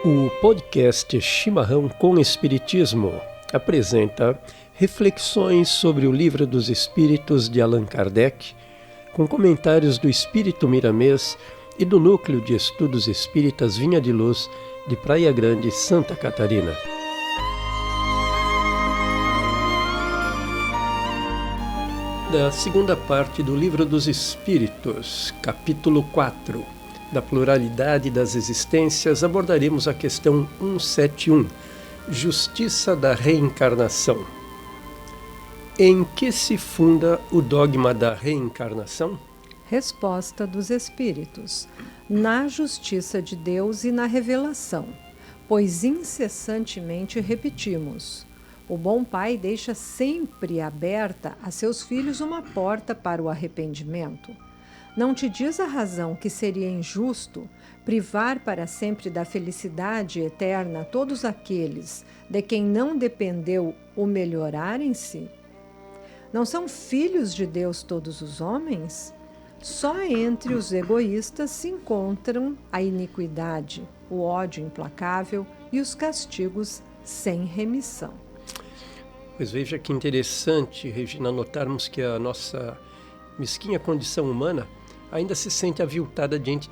O podcast Chimarrão com Espiritismo apresenta reflexões sobre o Livro dos Espíritos de Allan Kardec, com comentários do Espírito Miramês e do Núcleo de Estudos Espíritas Vinha de Luz, de Praia Grande, Santa Catarina. Da segunda parte do Livro dos Espíritos, capítulo 4, da pluralidade das existências, abordaremos a questão 171, Justiça da Reencarnação. Em que se funda o dogma da reencarnação? Resposta dos Espíritos: na justiça de Deus e na revelação, pois incessantemente repetimos: o bom Pai deixa sempre aberta a seus filhos uma porta para o arrependimento. Não te diz a razão que seria injusto privar para sempre da felicidade eterna todos aqueles de quem não dependeu o melhorarem-se? Não são filhos de Deus todos os homens? Só entre os egoístas se encontram a iniquidade, o ódio implacável e os castigos sem remissão. Pois veja que interessante, Regina, notarmos que a nossa mesquinha condição humana ainda se sente aviltada diante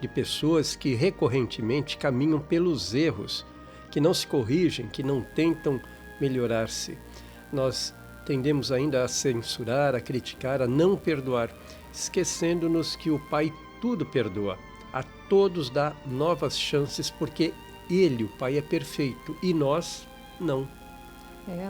de pessoas que recorrentemente caminham pelos erros, que não se corrigem, que não tentam melhorar-se. Nós tendemos ainda a censurar, a criticar, a não perdoar, esquecendo-nos que o Pai tudo perdoa, a todos dá novas chances, porque Ele, o Pai, é perfeito e nós não.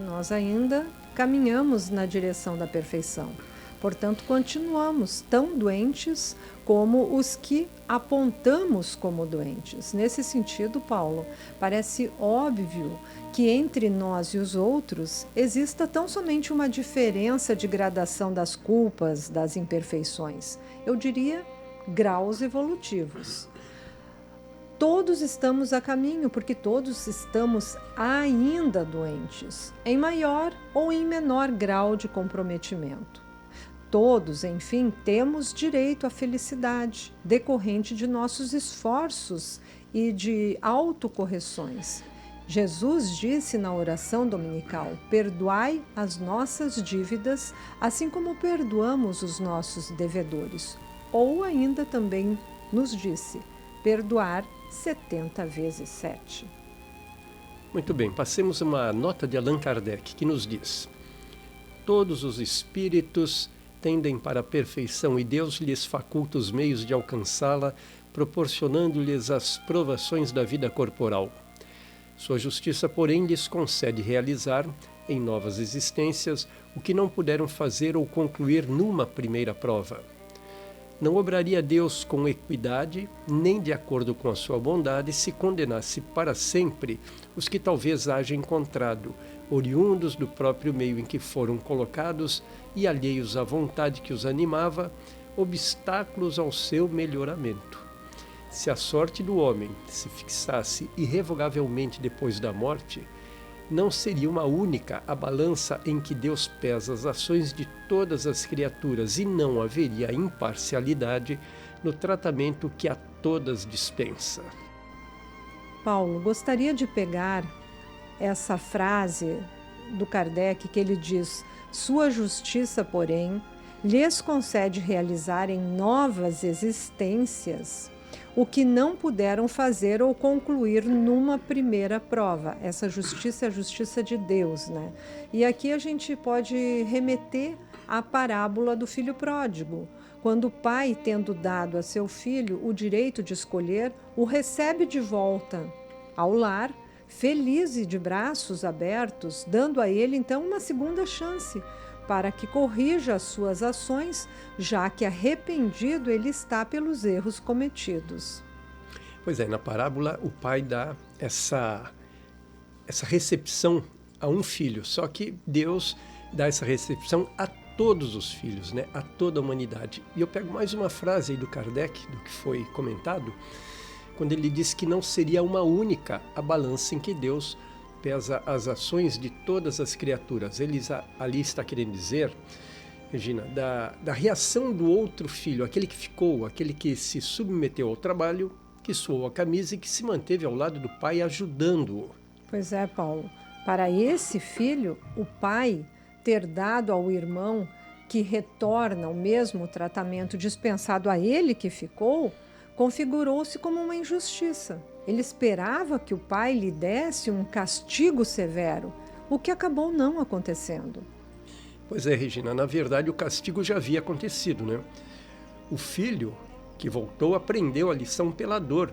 Nós ainda caminhamos na direção da perfeição. Portanto, continuamos tão doentes como os que apontamos como doentes. Nesse sentido, Paulo, parece óbvio que entre nós e os outros exista tão somente uma diferença de gradação das culpas, das imperfeições. Eu diria graus evolutivos. Todos estamos a caminho, porque todos estamos ainda doentes, em maior ou em menor grau de comprometimento. Todos, enfim, temos direito à felicidade, decorrente de nossos esforços e de autocorreções. Jesus disse na oração dominical: perdoai as nossas dívidas, assim como perdoamos os nossos devedores. Ou ainda também nos disse: perdoar 70 vezes 7. Muito bem, passemos uma nota de Allan Kardec que nos diz: todos os espíritos tendem para a perfeição e Deus lhes faculta os meios de alcançá-la, proporcionando-lhes as provações da vida corporal. Sua justiça, porém, lhes concede realizar, em novas existências, o que não puderam fazer ou concluir numa primeira prova. Não obraria Deus com equidade, nem de acordo com a sua bondade, se condenasse para sempre os que talvez haja encontrado, oriundos do próprio meio em que foram colocados e alheios à vontade que os animava, obstáculos ao seu melhoramento. Se a sorte do homem se fixasse irrevogavelmente depois da morte, não seria uma única a balança em que Deus pesa as ações de todas as criaturas e não haveria imparcialidade no tratamento que a todas dispensa. Paulo, gostaria de pegar essa frase do Kardec que ele diz: sua justiça, porém, lhes concede realizar em novas existências o que não puderam fazer ou concluir numa primeira prova. Essa justiça é a justiça de Deus, né? E aqui a gente pode remeter à parábola do filho pródigo, quando o pai, tendo dado a seu filho o direito de escolher, o recebe de volta ao lar, feliz e de braços abertos, dando a ele então uma segunda chance, para que corrija as suas ações, já que arrependido ele está pelos erros cometidos. Pois é, na parábola o pai dá essa recepção a um filho, só que Deus dá essa recepção a todos os filhos, né? A toda a humanidade. E eu pego mais uma frase aí do Kardec, do que foi comentado, quando ele diz que não seria uma única a balança em que Deus pesa as ações de todas as criaturas. Ele ali está querendo dizer, Regina, da reação do outro filho, aquele que ficou, aquele que se submeteu ao trabalho, que suou a camisa e que se manteve ao lado do pai ajudando-o. Pois é, Paulo. Para esse filho, o pai ter dado ao irmão que retorna o mesmo tratamento dispensado a ele que ficou, configurou-se como uma injustiça. Ele esperava que o pai lhe desse um castigo severo, o que acabou não acontecendo. Pois é, Regina, na verdade o castigo já havia acontecido, né? O filho que voltou aprendeu a lição pela dor.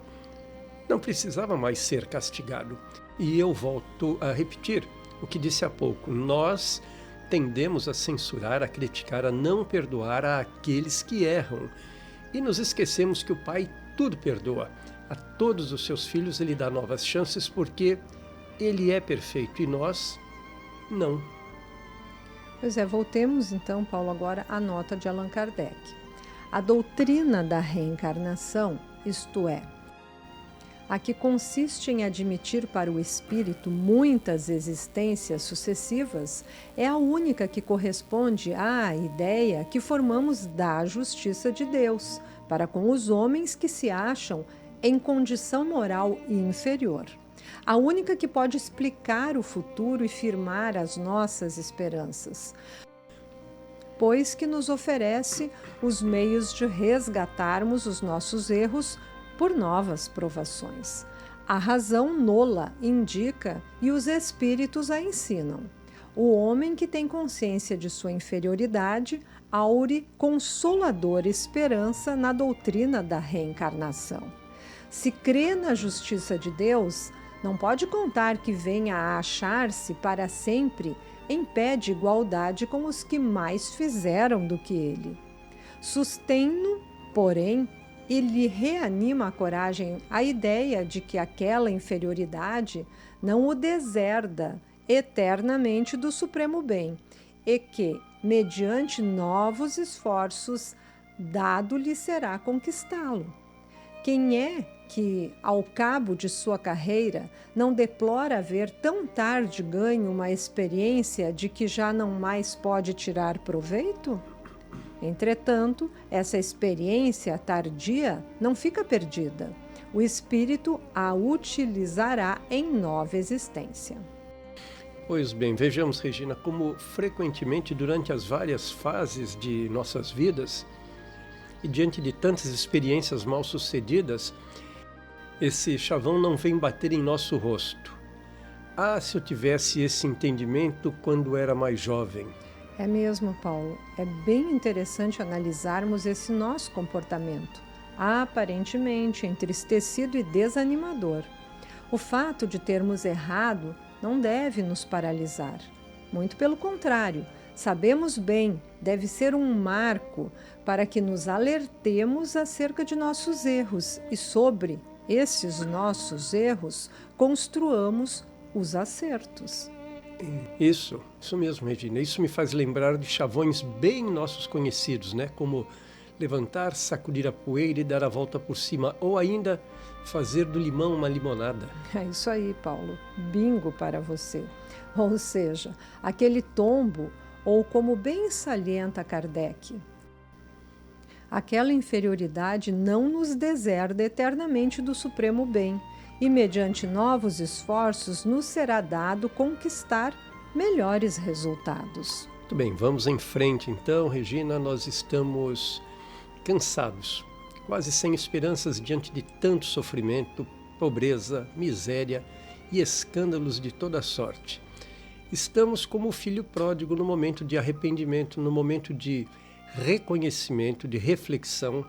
Não precisava mais ser castigado. E eu volto a repetir o que disse há pouco. Nós tendemos a censurar, a criticar, a não perdoar aqueles que erram. E nos esquecemos que o Pai tudo perdoa. A todos os seus filhos ele dá novas chances porque ele é perfeito e nós não. Pois é, voltemos então, Paulo, agora à nota de Allan Kardec. A doutrina da reencarnação, isto é, a que consiste em admitir para o espírito muitas existências sucessivas, é a única que corresponde à ideia que formamos da justiça de Deus para com os homens que se acham em condição moral inferior. A única que pode explicar o futuro e firmar as nossas esperanças, pois que nos oferece os meios de resgatarmos os nossos erros por novas provações. A razão nola indica e os espíritos a ensinam. O homem que tem consciência de sua inferioridade aure consoladora esperança na doutrina da reencarnação. Se crê na justiça de Deus, não pode contar que venha a achar-se para sempre em pé de igualdade com os que mais fizeram do que ele. Sustém-no, porém, e lhe reanima a coragem a ideia de que aquela inferioridade não o deserda eternamente do supremo bem e que, mediante novos esforços, dado-lhe será conquistá-lo. Quem é que, ao cabo de sua carreira, não deplora haver tão tarde ganho uma experiência de que já não mais pode tirar proveito? Entretanto, essa experiência tardia não fica perdida. O espírito a utilizará em nova existência. Pois bem, vejamos, Regina, como frequentemente durante as várias fases de nossas vidas e diante de tantas experiências mal sucedidas, esse chavão não vem bater em nosso rosto. Ah, se eu tivesse esse entendimento quando era mais jovem. É mesmo, Paulo. É bem interessante analisarmos esse nosso comportamento, aparentemente entristecido e desanimador. O fato de termos errado não deve nos paralisar. Muito pelo contrário, sabemos bem, deve ser um marco para que nos alertemos acerca de nossos erros e sobre esses nossos erros construamos os acertos. Isso mesmo, Regina. Isso me faz lembrar de chavões bem nossos conhecidos, né? Como levantar, sacudir a poeira e dar a volta por cima, ou ainda fazer do limão uma limonada. É isso aí, Paulo. Bingo para você. Ou seja, aquele tombo, ou como bem salienta Kardec, aquela inferioridade não nos deserda eternamente do supremo bem, e mediante novos esforços nos será dado conquistar melhores resultados. Muito bem, vamos em frente então, Regina. Nós estamos cansados, quase sem esperanças diante de tanto sofrimento, pobreza, miséria e escândalos de toda sorte. Estamos como o filho pródigo no momento de arrependimento, no momento de reconhecimento, de reflexão,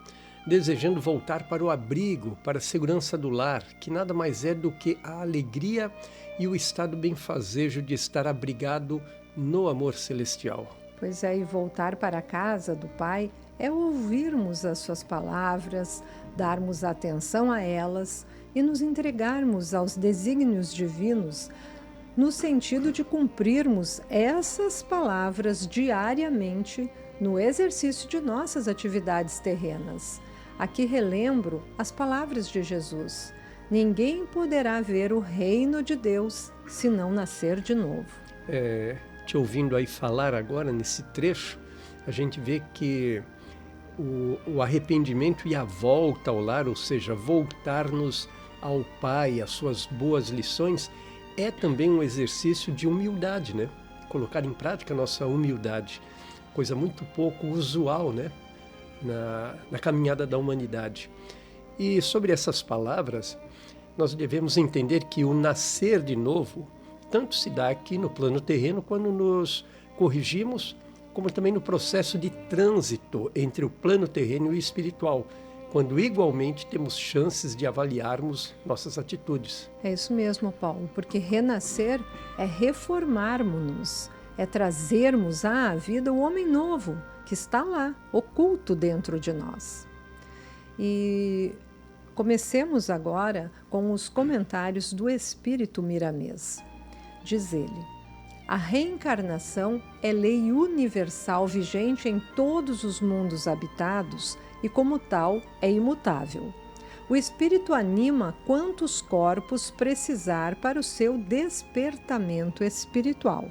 desejando voltar para o abrigo, para a segurança do lar, que nada mais é do que a alegria e o estado benfazejo de estar abrigado no amor celestial. Pois é, e voltar para a casa do Pai é ouvirmos as suas palavras, darmos atenção a elas e nos entregarmos aos desígnios divinos, no sentido de cumprirmos essas palavras diariamente no exercício de nossas atividades terrenas. Aqui relembro as palavras de Jesus: ninguém poderá ver o reino de Deus se não nascer de novo. Te ouvindo aí falar agora nesse trecho, a gente vê que o arrependimento e a volta ao lar, ou seja, voltar-nos ao Pai, às suas boas lições, é também um exercício de humildade, né? Colocar em prática a nossa humildade, coisa muito pouco usual, né? Na caminhada da humanidade. E sobre essas palavras, nós devemos entender que o nascer de novo tanto se dá aqui no plano terreno, quando nos corrigimos, como também no processo de trânsito entre o plano terreno e o espiritual, quando igualmente temos chances de avaliarmos nossas atitudes. É isso mesmo, Paulo, porque renascer é reformarmos-nos, é trazermos à vida o homem novo que está lá, oculto dentro de nós. E comecemos agora com os comentários do Espírito Miramês. Diz ele: a reencarnação é lei universal vigente em todos os mundos habitados e, como tal, é imutável. O espírito anima quantos corpos precisar para o seu despertamento espiritual.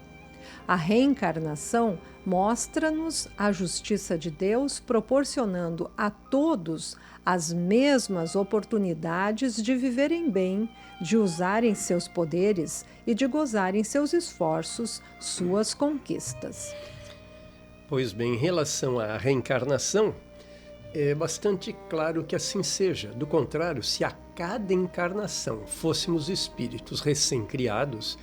A reencarnação mostra-nos a justiça de Deus, proporcionando a todos as mesmas oportunidades de viverem bem, de usarem seus poderes e de gozarem seus esforços, suas conquistas. Pois bem, em relação à reencarnação, é bastante claro que assim seja. Do contrário, se a cada encarnação fôssemos espíritos recém-criados,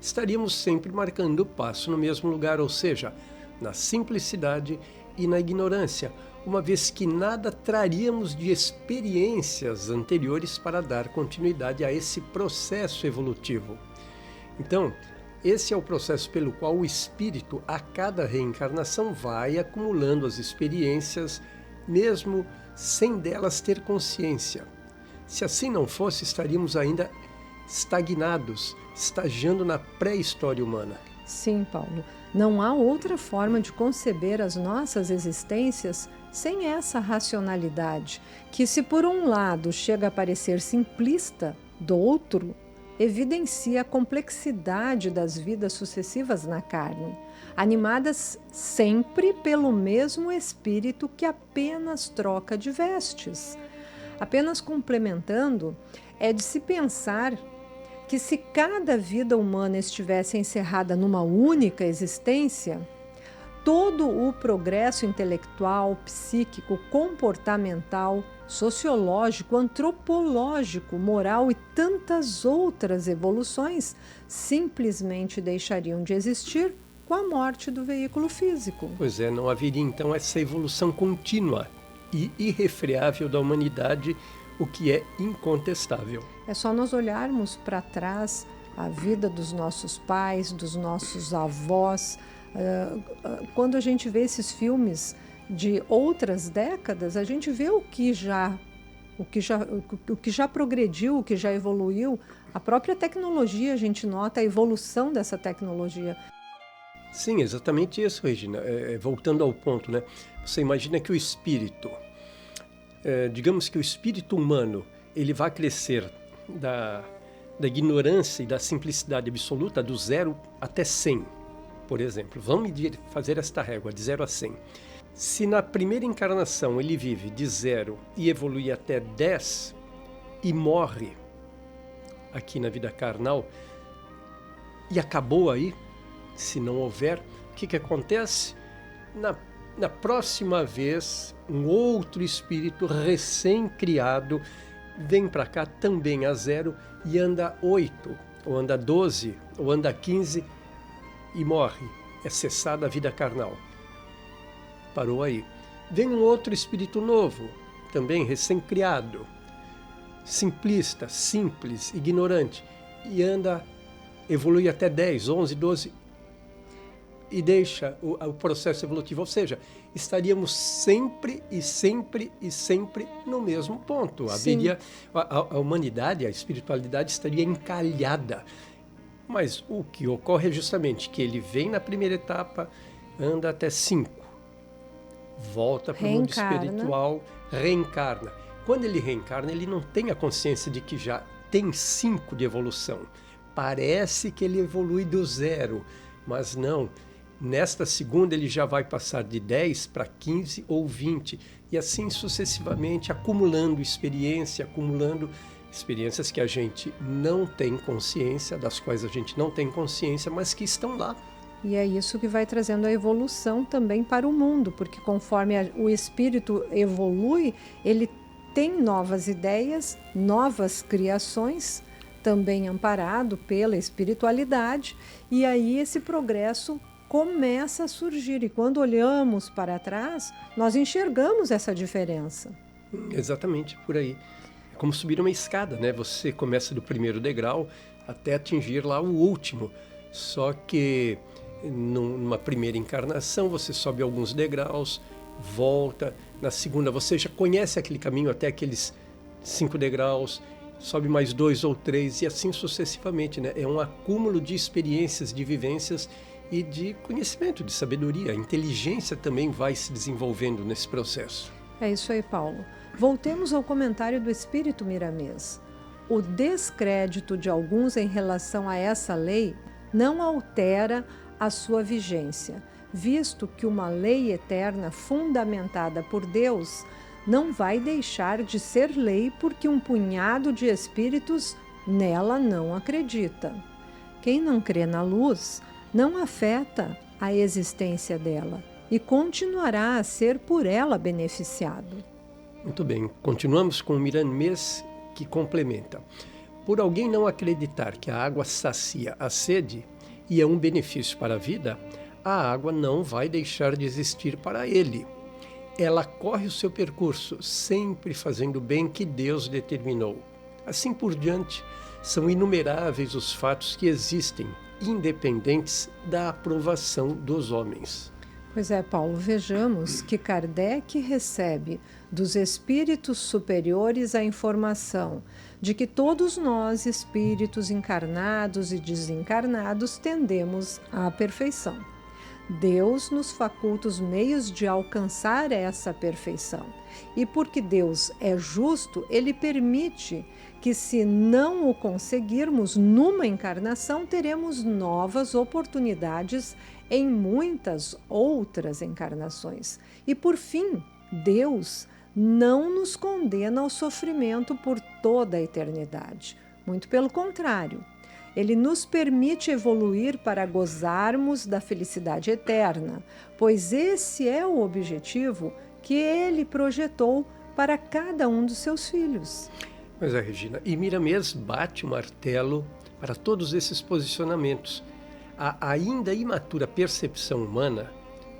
estaríamos sempre marcando o passo no mesmo lugar, ou seja, na simplicidade e na ignorância, uma vez que nada traríamos de experiências anteriores para dar continuidade a esse processo evolutivo. Então, esse é o processo pelo qual o espírito, a cada reencarnação, vai acumulando as experiências, mesmo sem delas ter consciência. Se assim não fosse, estaríamos ainda estagnados, estagiando na pré-história humana. Sim, Paulo. Não há outra forma de conceber as nossas existências sem essa racionalidade, que, se por um lado chega a parecer simplista, do outro, evidencia a complexidade das vidas sucessivas na carne, animadas sempre pelo mesmo espírito que apenas troca de vestes. Apenas complementando, é de se pensar que, se cada vida humana estivesse encerrada numa única existência, todo o progresso intelectual, psíquico, comportamental, sociológico, antropológico, moral e tantas outras evoluções simplesmente deixariam de existir com a morte do veículo físico. Pois é, não haveria então essa evolução contínua e irrefreável da humanidade, o que é incontestável. É só nós olharmos para trás a vida dos nossos pais, dos nossos avós. Quando a gente vê esses filmes de outras décadas, a gente vê o que já progrediu, o que já evoluiu. A própria tecnologia, a gente nota a evolução dessa tecnologia. Sim, exatamente isso, Regina. Voltando ao ponto, né? Você imagina que o espírito, digamos que o espírito humano, ele vai crescer da ignorância e da simplicidade absoluta do 0 até 100, por exemplo. Vamos fazer esta régua, de 0 a 100. Se na primeira encarnação ele vive de 0 e evolui até 10 e morre aqui na vida carnal, e acabou aí, se não houver, o que acontece? Na próxima vez, um outro espírito recém-criado vem para cá também a 0 e anda 8, ou anda 12, ou anda 15 e morre. É cessada a vida carnal. Parou aí. Vem um outro espírito novo, também recém-criado, simplista, simples, ignorante, e evolui até 10, 11, 12 e deixa o processo evolutivo. Ou seja, estaríamos sempre e sempre e sempre no mesmo ponto. A humanidade, a espiritualidade estaria encalhada. Mas o que ocorre é justamente que ele vem na primeira etapa, anda até 5, volta para o mundo espiritual, reencarna. Quando ele reencarna, ele não tem a consciência de que já tem 5 de evolução. Parece que ele evolui do 0, mas não. Nesta segunda, ele já vai passar de 10 para 15 ou 20, e assim sucessivamente, acumulando experiências que a gente não tem consciência, das quais a gente não tem consciência, mas que estão lá. E é isso que vai trazendo a evolução também para o mundo, porque conforme o espírito evolui, ele tem novas ideias, novas criações, também amparado pela espiritualidade, e aí esse progresso começa a surgir. E quando olhamos para trás, nós enxergamos essa diferença. Exatamente, por aí. É como subir uma escada, né? Você começa do primeiro degrau até atingir lá o último. Só que numa primeira encarnação você sobe alguns degraus, volta. Na segunda você já conhece aquele caminho até aqueles 5 degraus, sobe mais 2 ou 3 e assim sucessivamente, né? É um acúmulo de experiências, de vivências e de conhecimento, de sabedoria. A inteligência também vai se desenvolvendo nesse processo. É isso aí, Paulo. Voltemos ao comentário do Espírito Miramês. O descrédito de alguns em relação a essa lei não altera a sua vigência, visto que uma lei eterna fundamentada por Deus não vai deixar de ser lei porque um punhado de espíritos nela não acredita. Quem não crê na luz não afeta a existência dela e continuará a ser por ela beneficiado. Muito bem, continuamos com o Miramês, que complementa. Por alguém não acreditar que a água sacia a sede e é um benefício para a vida, a água não vai deixar de existir para ele. Ela corre o seu percurso, sempre fazendo o bem que Deus determinou. Assim por diante, são inumeráveis os fatos que existem, independentes da aprovação dos homens. Pois é, Paulo, vejamos que Kardec recebe dos espíritos superiores a informação de que todos nós, espíritos encarnados e desencarnados, tendemos à perfeição. Deus nos faculta os meios de alcançar essa perfeição. E porque Deus é justo, Ele permite que, se não o conseguirmos numa encarnação, teremos novas oportunidades em muitas outras encarnações. E por fim, Deus não nos condena ao sofrimento por toda a eternidade. Muito pelo contrário, Ele nos permite evoluir para gozarmos da felicidade eterna, pois esse é o objetivo que Ele projetou para cada um dos seus filhos. Pois é, Regina, e Miramês bate o martelo para todos esses posicionamentos. A ainda imatura percepção humana,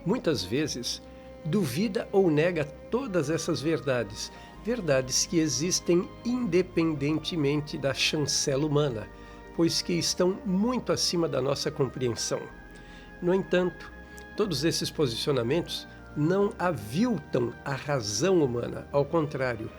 muitas vezes, duvida ou nega todas essas verdades, verdades que existem independentemente da chancela humana, pois que estão muito acima da nossa compreensão. No entanto, todos esses posicionamentos não aviltam a razão humana, ao contrário,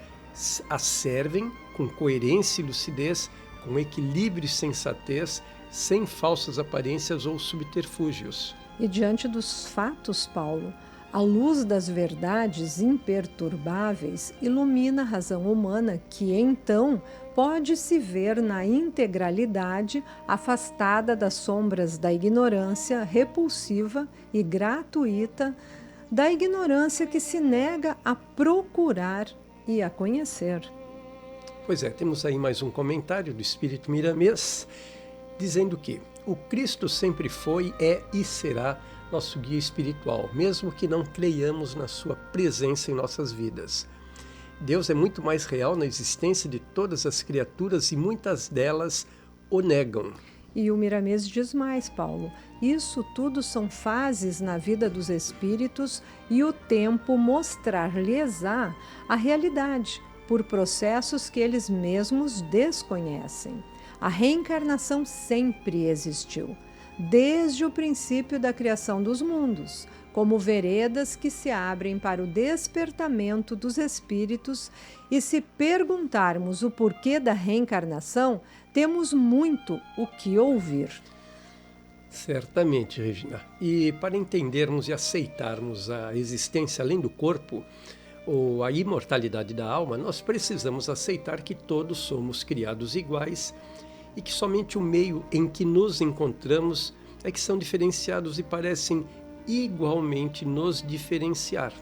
a servem com coerência e lucidez, com equilíbrio e sensatez, sem falsas aparências ou subterfúgios. E diante dos fatos, Paulo, a luz das verdades imperturbáveis ilumina a razão humana, que então pode se ver na integralidade, afastada das sombras da ignorância repulsiva e gratuita, da ignorância que se nega a procurar e a conhecer. Pois é, temos aí mais um comentário do Espírito Miramês, dizendo que o Cristo sempre foi, é e será nosso guia espiritual, mesmo que não creiamos na sua presença em nossas vidas. Deus é muito mais real na existência de todas as criaturas e muitas delas o negam. E o Miramês diz mais, Paulo, isso tudo são fases na vida dos espíritos e o tempo mostrar-lhes-á a realidade, por processos que eles mesmos desconhecem. A reencarnação sempre existiu, desde o princípio da criação dos mundos, como veredas que se abrem para o despertamento dos espíritos, e se perguntarmos o porquê da reencarnação, temos muito o que ouvir. Certamente, Regina. E para entendermos e aceitarmos a existência além do corpo, ou a imortalidade da alma, nós precisamos aceitar que todos somos criados iguais e que somente o meio em que nos encontramos é que são diferenciados e parecem igualmente nos diferenciar.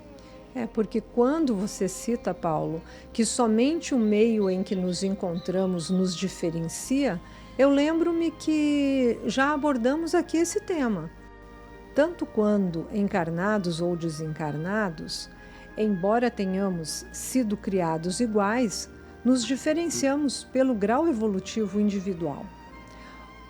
Porque quando você cita, Paulo, que somente o meio em que nos encontramos nos diferencia, eu lembro-me que já abordamos aqui esse tema. Tanto quando encarnados ou desencarnados, embora tenhamos sido criados iguais, nos diferenciamos pelo grau evolutivo individual.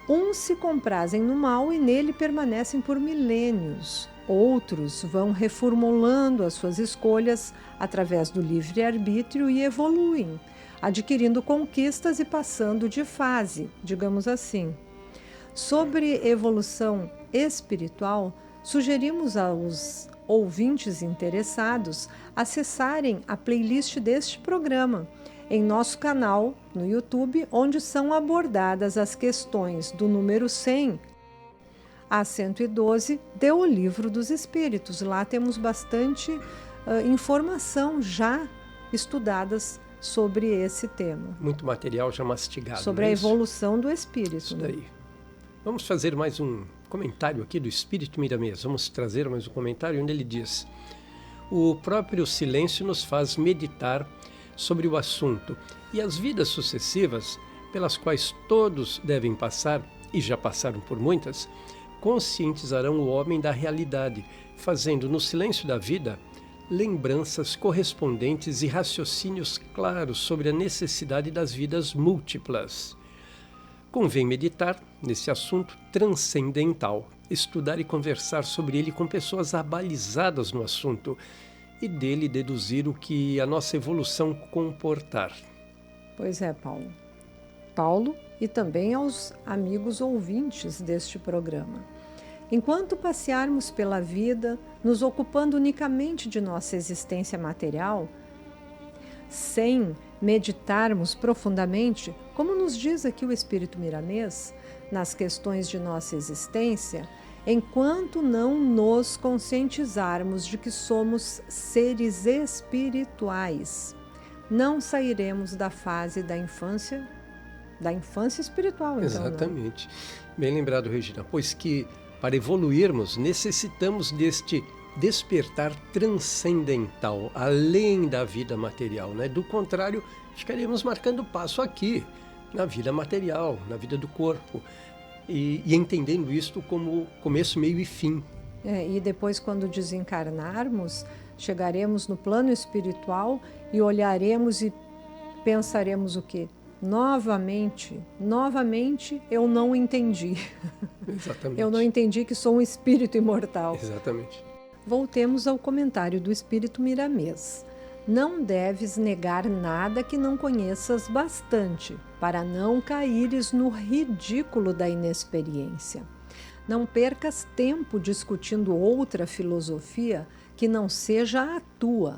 Uns se comprazem no mal e nele permanecem por milênios. Outros vão reformulando as suas escolhas através do livre-arbítrio e evoluem, adquirindo conquistas e passando de fase, digamos assim. Sobre evolução espiritual, sugerimos aos ouvintes interessados acessarem a playlist deste programa em nosso canal no YouTube, onde são abordadas as questões do número 100 a 112 de O Livro dos Espíritos. Lá temos bastante informação já estudadas sobre esse tema. Muito material já mastigado. Sobre a evolução do espírito. Isso daí. Vamos fazer mais um comentário aqui do Espírito Miramês. Vamos trazer mais um comentário onde ele diz: o próprio silêncio nos faz meditar sobre o assunto, e as vidas sucessivas, pelas quais todos devem passar, e já passaram por muitas, conscientizarão o homem da realidade, fazendo no silêncio da vida lembranças correspondentes e raciocínios claros sobre a necessidade das vidas múltiplas. Convém meditar nesse assunto transcendental, estudar e conversar sobre ele com pessoas abalizadas no assunto e dele deduzir o que a nossa evolução comportar. Pois é, Paulo. Paulo e também aos amigos ouvintes deste programa. Enquanto passearmos pela vida, nos ocupando unicamente de nossa existência material, sem meditarmos profundamente, como nos diz aqui o Espírito Miramês, nas questões de nossa existência, enquanto não nos conscientizarmos de que somos seres espirituais, não sairemos da fase da infância espiritual. Então, exatamente. Bem lembrado, Regina, pois que para evoluirmos necessitamos deste despertar transcendental, além da vida material, né? Do contrário, ficaremos marcando passo aqui, na vida material, na vida do corpo, e entendendo isto como começo, meio e fim. E depois, quando desencarnarmos, chegaremos no plano espiritual e olharemos e pensaremos o quê? Novamente, eu não entendi. Exatamente. Eu não entendi que sou um espírito imortal. Exatamente. Voltemos ao comentário do Espírito Miramês. Não deves negar nada que não conheças bastante, para não caíres no ridículo da inexperiência. Não percas tempo discutindo outra filosofia que não seja a tua.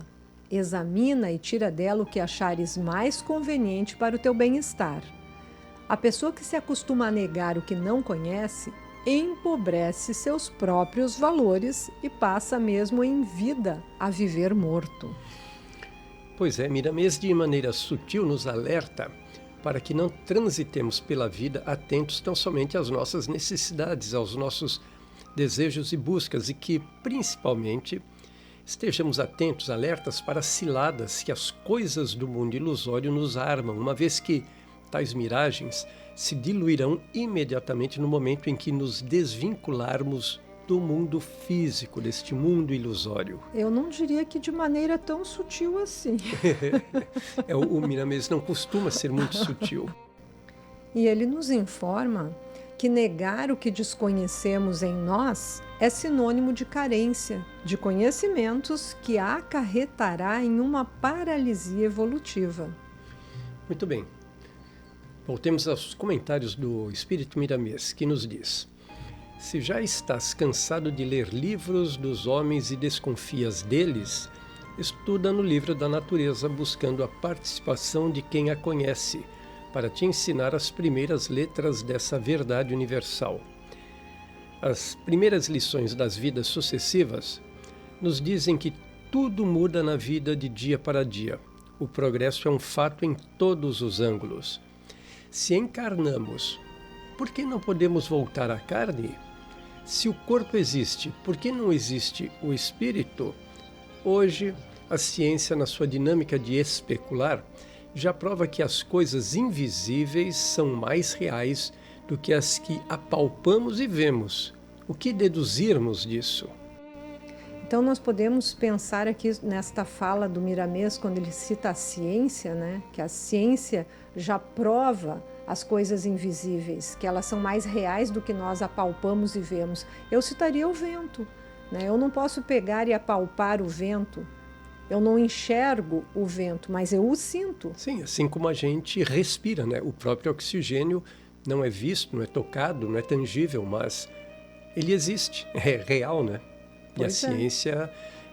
Examina e tira dela o que achares mais conveniente para o teu bem-estar. A pessoa que se acostuma a negar o que não conhece, empobrece seus próprios valores e passa mesmo em vida a viver morto. Pois é, Miramês de maneira sutil nos alerta para que não transitemos pela vida atentos tão somente às nossas necessidades, aos nossos desejos e buscas, e que, principalmente, estejamos atentos, alertas para as ciladas que as coisas do mundo ilusório nos armam, uma vez que tais miragens se diluirão imediatamente no momento em que nos desvincularmos do mundo físico, deste mundo ilusório. Eu não diria que de maneira tão sutil assim. O Miramês não costuma ser muito sutil. E ele nos informa que negar o que desconhecemos em nós é sinônimo de carência de conhecimentos que acarretará em uma paralisia evolutiva. Muito bem. Voltemos aos comentários do Espírito Miramês, que nos diz: se já estás cansado de ler livros dos homens e desconfias deles, estuda no livro da natureza, buscando a participação de quem a conhece, para te ensinar as primeiras letras dessa verdade universal. As primeiras lições das vidas sucessivas nos dizem que tudo muda na vida de dia para dia. O progresso é um fato em todos os ângulos. Se encarnamos, por que não podemos voltar à carne? Se o corpo existe, por que não existe o espírito? Hoje, a ciência, na sua dinâmica de especular, já prova que as coisas invisíveis são mais reais do que as que apalpamos e vemos. O que deduzirmos disso? Então nós podemos pensar aqui nesta fala do Miramês, quando ele cita a ciência, né? Que a ciência já prova as coisas invisíveis, que elas são mais reais do que nós apalpamos e vemos. Eu citaria o vento, né? Eu não posso pegar e apalpar o vento, eu não enxergo o vento, mas eu o sinto. Sim, assim como a gente respira, né? O próprio oxigênio não é visto, não é tocado, não é tangível, mas ele existe, é real, né? E a ciência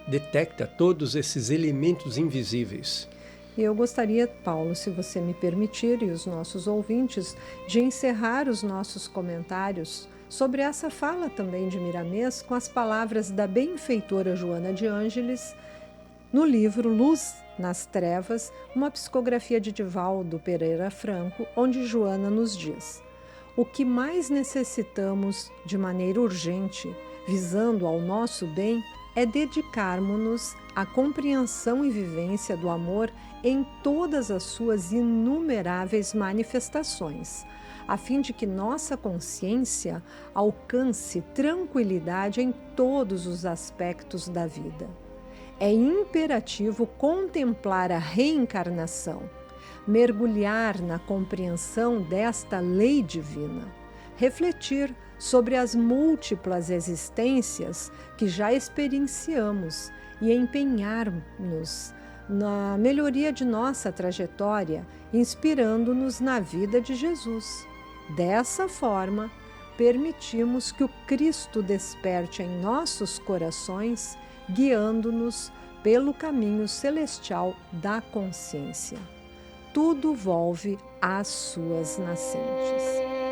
detecta todos esses elementos invisíveis. E eu gostaria, Paulo, se você me permitir, e os nossos ouvintes, de encerrar os nossos comentários sobre essa fala também de Miramês com as palavras da benfeitora Joana de Ângeles no livro Luz nas Trevas, uma psicografia de Divaldo Pereira Franco, onde Joana nos diz: o que mais necessitamos de maneira urgente, visando ao nosso bem, é dedicarmos-nos à compreensão e vivência do amor em todas as suas inumeráveis manifestações, a fim de que nossa consciência alcance tranquilidade em todos os aspectos da vida. É imperativo contemplar a reencarnação, mergulhar na compreensão desta lei divina, refletir sobre as múltiplas existências que já experienciamos e empenhar-nos na melhoria de nossa trajetória, inspirando-nos na vida de Jesus. Dessa forma, permitimos que o Cristo desperte em nossos corações, guiando-nos pelo caminho celestial da consciência. Tudo volve às suas nascentes.